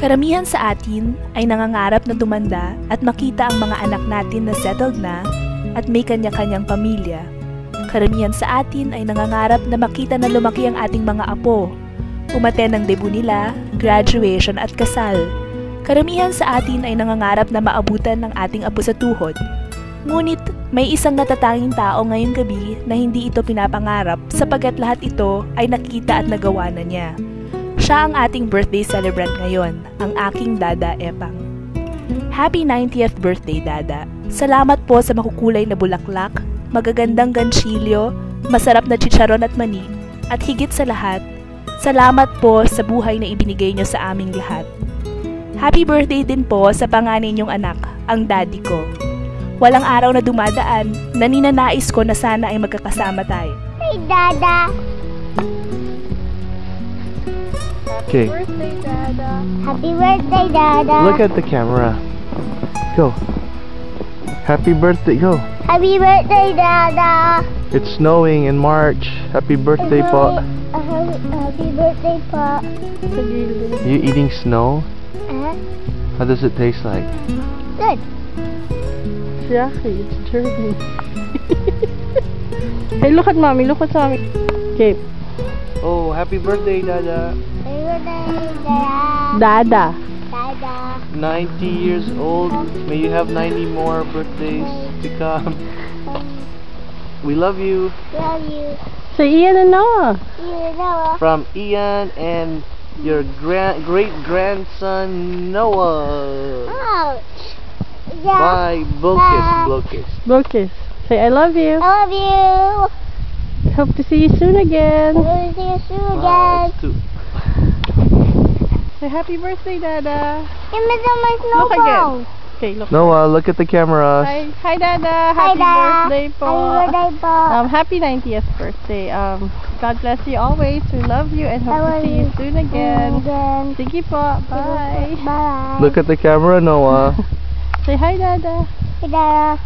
Karamihan sa atin ay nangangarap na tumanda at makita ang mga anak natin na settled na at may kanya-kanyang pamilya. Karamihan sa atin ay nangangarap na makita na lumaki ang ating mga apo, umaten ang debut nila, graduation at kasal. Karamihan sa atin ay nangangarap na maabutan ng ating apo sa tuhod. Ngunit may isang natatanging tao ngayong gabi na hindi ito pinapangarap sapagkat lahat ito ay nakita at nagawa na niya. Siya ang ating birthday celebrant ngayon, ang aking Dada Epang. Happy 90th birthday, Dada! Salamat po sa makukulay na bulaklak, magagandang ganchilyo, masarap na chicharon at mani, at higit sa lahat, salamat po sa buhay na ibinigay niyo sa aming lahat. Happy birthday din po sa panganay niyong anak, ang daddy ko. Walang araw na dumadaan na ninanais ko na sana ay magkakasama tayo. Hey, Dada! Okay. Happy birthday, Dada! Happy birthday, Dada! Look at the camera. Go. Happy birthday, go. Happy birthday, Dada! It's snowing in March. Happy birthday, po. Happy birthday, po. You eating snow? How does it taste like? Good. Jackie, it's turning. Hey, look at mommy. Look at mommy. Okay. Oh, happy birthday, Dada. Happy birthday, Dada! Dada. Dada! 90 years old. May you have 90 more birthdays to come. We love you. Love you. Say Ian and Noah. You know. From Ian and your great-grandson, Noah. Ouch. Yeah. Bye. Blowkiss. Blowkiss. Say I love you. I love you. Hope to see you soon again. We'll see you soon Wow, again. it's too. Say happy birthday, Dada. Give me some my Look snowball. again. Okay, look. Noah, look at the camera. Hi, Dada. Hi, Happy Dada. birthday po. Happy birthday, po. Happy 90th birthday. God bless you always. We love you and hope to see you soon again. Sige po. Bye. Bye. Look at the camera, Noah. Say hi, Dada. Hey, Dada.